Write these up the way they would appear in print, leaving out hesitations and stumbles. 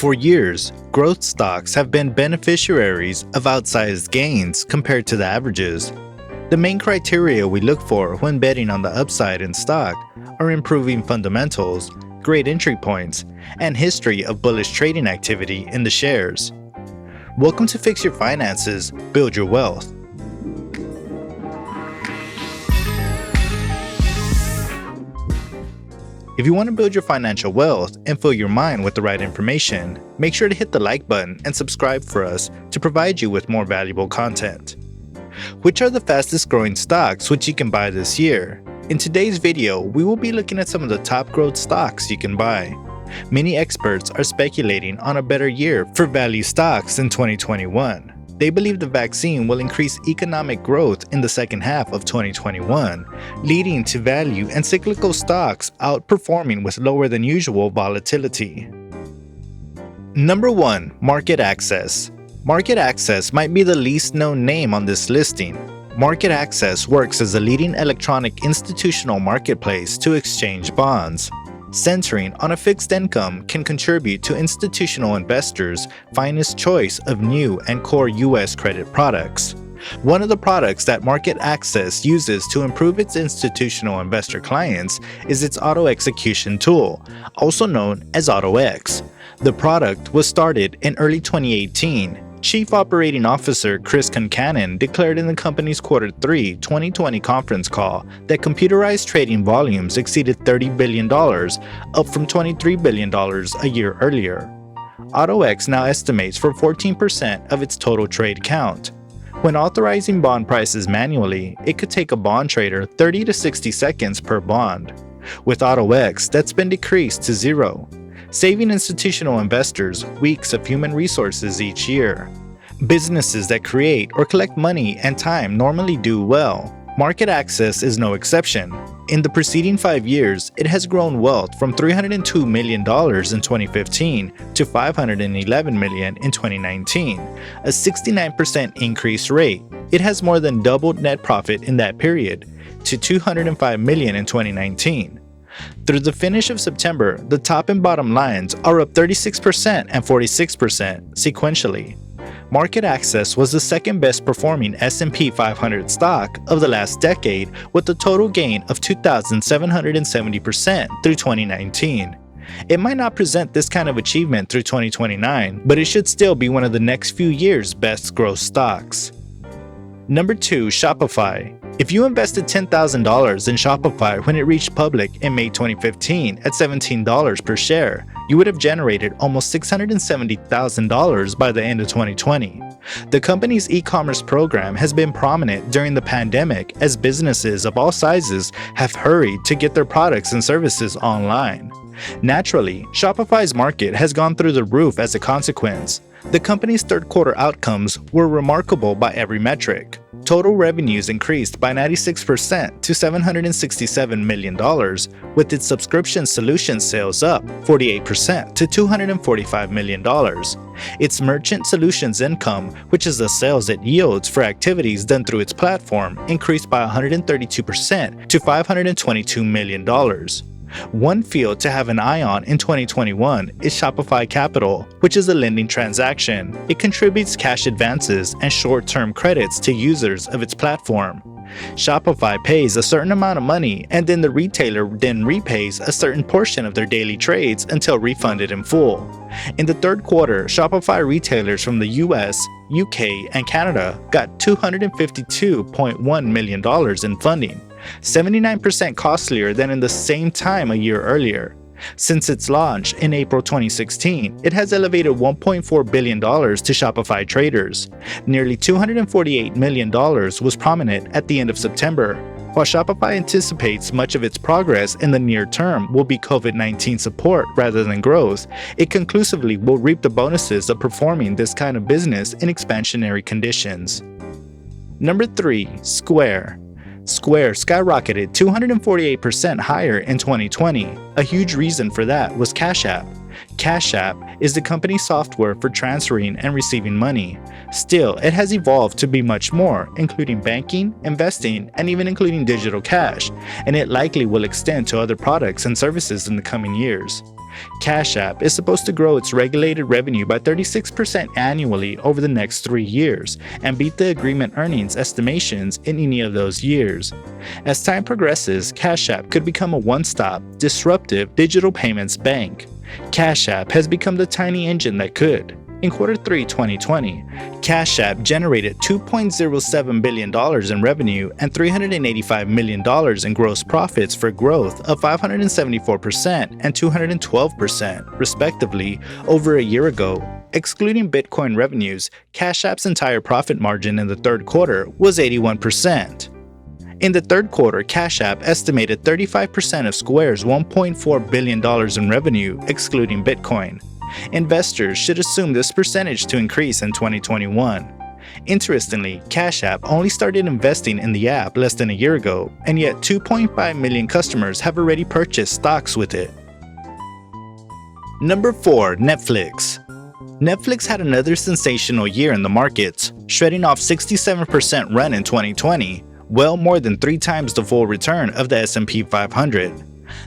For years, growth stocks have been beneficiaries of outsized gains compared to the averages. The main criteria we look for when betting on the upside in stock are improving fundamentals, great entry points, and history of bullish trading activity in the shares. Welcome to Fix Your Finances, Build Your Wealth. If you want to build your financial wealth and fill your mind with the right information, make sure to hit the like button and subscribe for us to provide you with more valuable content. Which are the fastest growing stocks which you can buy this year? In today's video, we will be looking at some of the top growth stocks you can buy. Many experts are speculating on a better year for value stocks in 2021. They believe the vaccine will increase economic growth in the second half of 2021, leading to value and cyclical stocks outperforming with lower than usual volatility. Number 1. MarketAxess. MarketAxess might be the least known name on this listing. MarketAxess works as a leading electronic institutional marketplace to exchange bonds. Centering on a fixed income can contribute to institutional investors' finest choice of new and core U.S. credit products. One of the products that MarketAxess uses to improve its institutional investor clients is its auto execution tool, also known as AutoX. The product was started in early 2018. Chief Operating Officer Chris Concannon declared in the company's Q3 2020 conference call that computerized trading volumes exceeded $30 billion, up from $23 billion a year earlier. AutoX now estimates for 14% of its total trade count. When authorizing bond prices manually, it could take a bond trader 30 to 60 seconds per bond. With AutoX, that's been decreased to 0. Saving institutional investors weeks of human resources each year. Businesses that create or collect money and time normally do well. MarketAxess is no exception. In the preceding 5 years, it has grown wealth from $302 million in 2015 to $511 million in 2019, a 69% increase rate. It has more than doubled net profit in that period to $205 million in 2019. Through the finish of September, the top and bottom lines are up 36% and 46% sequentially. MarketAxess was the second best performing S&P 500 stock of the last decade with a total gain of 2,770% through 2019. It might not present this kind of achievement through 2029, but it should still be one of the next few years' best growth stocks. Number 2. Shopify. If you invested $10,000 in Shopify when it reached public in May 2015 at $17 per share, you would have generated almost $670,000 by the end of 2020. The company's e-commerce program has been prominent during the pandemic as businesses of all sizes have hurried to get their products and services online. Naturally, Shopify's market has gone through the roof as a consequence. The company's third quarter outcomes were remarkable by every metric. Total revenues increased by 96% to $767 million, with its subscription solution sales up 48% to $245 million. Its merchant solutions income, which is the sales it yields for activities done through its platform, increased by 132% to $522 million. One field to have an eye on in 2021 is Shopify Capital, which is a lending transaction. It contributes cash advances and short-term credits to users of its platform. Shopify pays a certain amount of money and then the retailer then repays a certain portion of their daily trades until refunded in full. In the third quarter, Shopify retailers from the US, UK, and Canada got $252.1 million in funding, 79% costlier than in the same time a year earlier. Since its launch in April 2016, it has elevated $1.4 billion to Shopify traders. Nearly $248 million was prominent at the end of September. While Shopify anticipates much of its progress in the near term will be COVID-19 support rather than growth, it conclusively will reap the bonuses of performing this kind of business in expansionary conditions. Number 3. Square. Square skyrocketed 248% higher in 2020. A huge reason for that was Cash App. Cash App is the company's software for transferring and receiving money. Still, it has evolved to be much more, including banking, investing, and even including digital cash, and it likely will extend to other products and services in the coming years. Cash App is supposed to grow its regulated revenue by 36% annually over the next 3 years and beat the agreement earnings estimations in any of those years. As time progresses, Cash App could become a one-stop, disruptive digital payments bank. Cash App has become the tiny engine that could. In Q3 2020, Cash App generated $2.07 billion in revenue and $385 million in gross profits for growth of 574% and 212%, respectively, over a year ago. Excluding Bitcoin revenues, Cash App's entire profit margin in the third quarter was 81%. In the third quarter, Cash App estimated 35% of Square's $1.4 billion in revenue, excluding Bitcoin. Investors should assume this percentage to increase in 2021. Interestingly, Cash App only started investing in the app less than a year ago, and yet 2.5 million customers have already purchased stocks with it. Number 4. Netflix. Netflix had another sensational year in the markets, shredding off 67% run in 2020, well more than 3 times the full return of the S&P 500.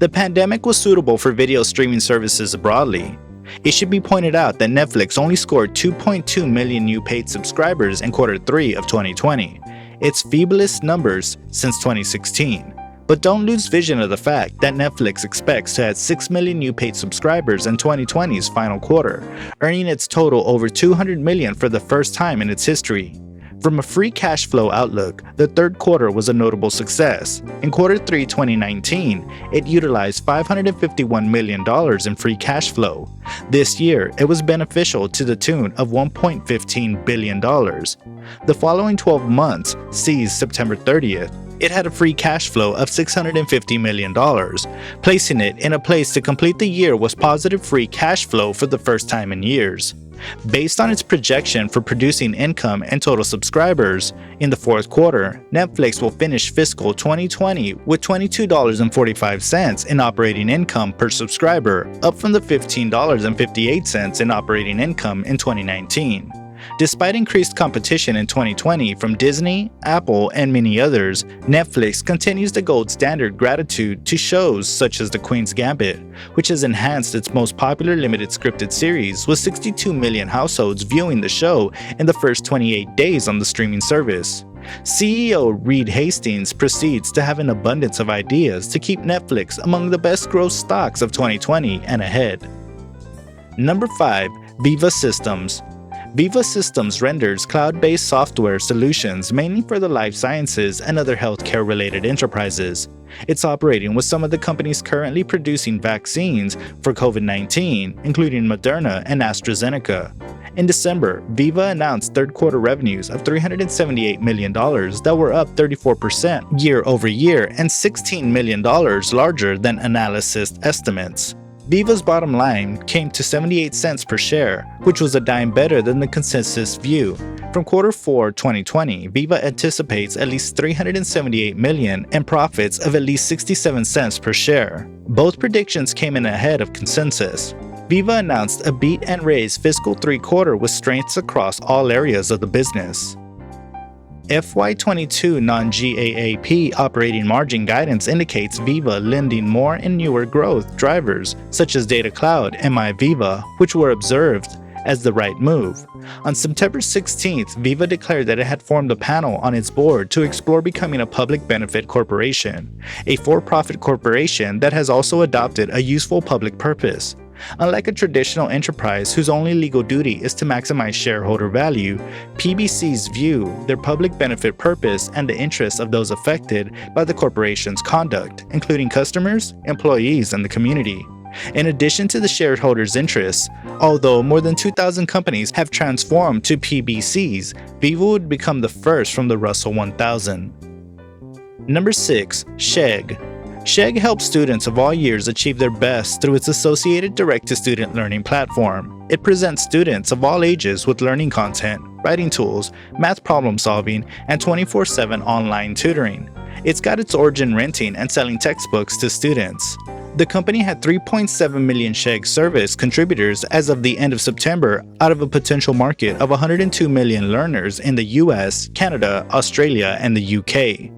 The pandemic was suitable for video streaming services broadly. It should be pointed out that Netflix only scored 2.2 million new paid subscribers in Q3 of 2020, its feeblest numbers since 2016. But don't lose vision of the fact that Netflix expects to add 6 million new paid subscribers in 2020's final quarter, earning its total over 200 million for the first time in its history. From a free cash flow outlook, the third quarter was a notable success. In Q3 2019, it utilized $551 million in free cash flow. This year, it was beneficial to the tune of $1.15 billion. The following 12 months sees September 30th. It had a free cash flow of $650 million, placing it in a place to complete the year with positive free cash flow for the first time in years. Based on its projection for producing income and total subscribers, in the fourth quarter, Netflix will finish fiscal 2020 with $22.45 in operating income per subscriber, up from the $15.58 in operating income in 2019. Despite increased competition in 2020 from Disney, Apple, and many others, Netflix continues the gold standard gratitude to shows such as The Queen's Gambit, which has enhanced its most popular limited scripted series with 62 million households viewing the show in the first 28 days on the streaming service. CEO Reed Hastings proceeds to have an abundance of ideas to keep Netflix among the best growth stocks of 2020 and ahead. Number 5. Veeva Systems. Veeva Systems renders cloud-based software solutions mainly for the life sciences and other healthcare-related enterprises. It's operating with some of the companies currently producing vaccines for COVID-19, including Moderna and AstraZeneca. In December, Veeva announced third-quarter revenues of $378 million that were up 34% year-over-year and $16 million larger than analyst estimates. Veeva's bottom line came to 78 cents per share, which was a dime better than the consensus view. From Q4 2020, Veeva anticipates at least $378 million and profits of at least 67 cents per share. Both predictions came in ahead of consensus. Veeva announced a beat and raise fiscal 3 quarter with strengths across all areas of the business. FY22 non-GAAP operating margin guidance indicates Veeva lending more in newer growth drivers such as Data Cloud and MyVeeva, which were observed as the right move. On September 16th, Veeva declared that it had formed a panel on its board to explore becoming a public benefit corporation, a for-profit corporation that has also adopted a useful public purpose. Unlike a traditional enterprise whose only legal duty is to maximize shareholder value, PBCs view their public benefit purpose and the interests of those affected by the corporation's conduct, including customers, employees, and the community. In addition to the shareholders' interests, although more than 2,000 companies have transformed to PBCs, Veeva would become the first from the Russell 1000. Number 6. Chegg. Chegg helps students of all years achieve their best through its associated direct-to-student learning platform. It presents students of all ages with learning content, writing tools, math problem-solving, and 24/7 online tutoring. It's got its origin renting and selling textbooks to students. The company had 3.7 million Chegg service contributors as of the end of September out of a potential market of 102 million learners in the US, Canada, Australia, and the UK.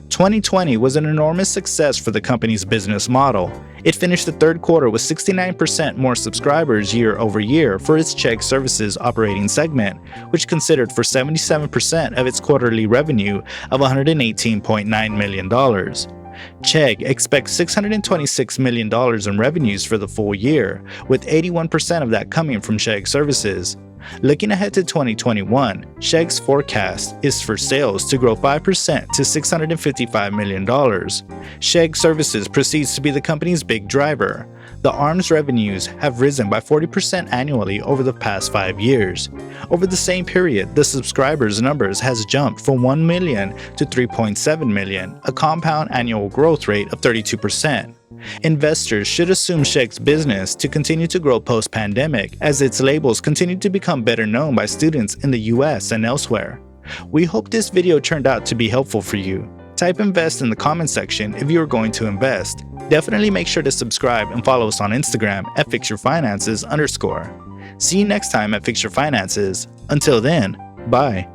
2020 was an enormous success for the company's business model. It finished the third quarter with 69% more subscribers year over year for its Chegg services operating segment, which considered for 77% of its quarterly revenue of $118.9 million. Chegg expects $626 million in revenues for the full year, with 81% of that coming from Chegg services. Looking ahead to 2021, Chegg's forecast is for sales to grow 5% to $655 million. Chegg Services proceeds to be the company's big driver. The arm's revenues have risen by 40% annually over the past 5 years. Over the same period, the subscribers' numbers has jumped from 1 million to 3.7 million, a compound annual growth rate of 32%. Investors should assume Chegg's business to continue to grow post-pandemic as its labels continue to become better known by students in the US and elsewhere. We hope this video turned out to be helpful for you. Type invest in the comment section if you are going to invest. Definitely make sure to subscribe and follow us on Instagram at FixYourFinances_. See you next time at Fix Your Finances. Until then, bye.